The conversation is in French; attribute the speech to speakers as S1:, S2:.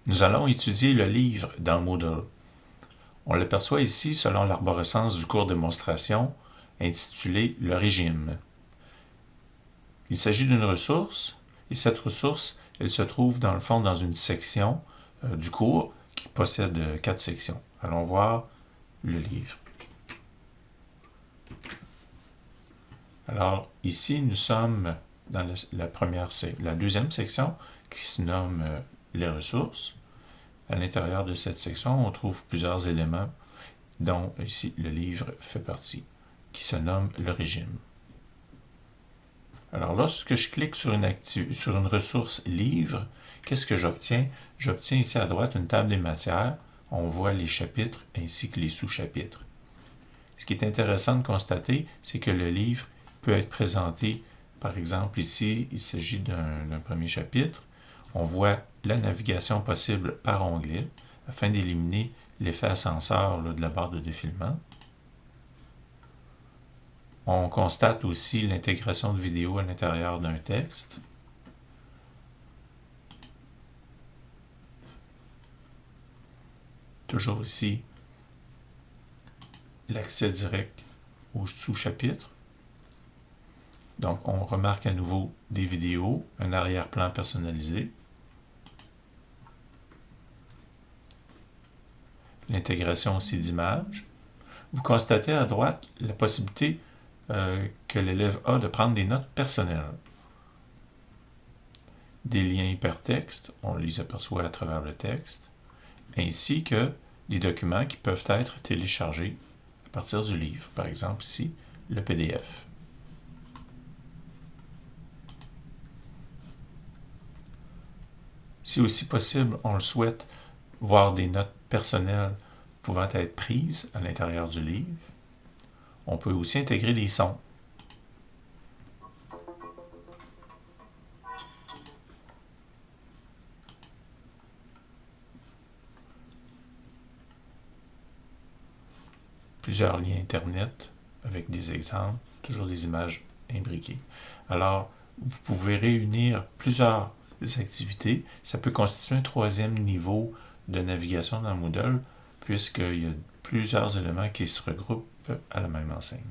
S1: Nous allons étudier le livre dans Moodle. On l'aperçoit ici selon l'arborescence du cours démonstration intitulé « Le régime ». Il s'agit d'une ressource, et cette ressource, elle se trouve dans le fond dans une section du cours qui possède 4 sections. Allons voir le livre. Alors, ici, nous sommes dans la deuxième section qui se nomme les ressources. À l'intérieur de cette section, on trouve plusieurs éléments dont ici le livre fait partie, qui se nomme le régime. Alors, lorsque je clique sur une ressource livre, qu'est-ce que j'obtiens? J'obtiens ici à droite une table des matières. On voit les chapitres ainsi que les sous-chapitres. Ce qui est intéressant de constater, c'est que le livre peut être présenté, par exemple ici, il s'agit d'un premier chapitre. On voit la navigation possible par onglet afin d'éliminer l'effet ascenseur de la barre de défilement. On constate aussi l'intégration de vidéos à l'intérieur d'un texte. Toujours ici, l'accès direct au sous-chapitre. Donc, on remarque à nouveau des vidéos, un arrière-plan personnalisé. L'intégration aussi d'images. Vous constatez à droite la possibilité que l'élève a de prendre des notes personnelles. Des liens hypertextes, on les aperçoit à travers le texte, ainsi que des documents qui peuvent être téléchargés à partir du livre. Par exemple ici, le PDF. Si aussi possible, on le souhaite, voir des notes personnelles pouvant être prises à l'intérieur du livre. On peut aussi intégrer des sons. Plusieurs liens Internet avec des exemples, toujours des images imbriquées. Alors, vous pouvez réunir plusieurs activités. Ça peut constituer un troisième niveau de navigation dans Moodle, puisqu'il y a plusieurs éléments qui se regroupent à la même enseigne.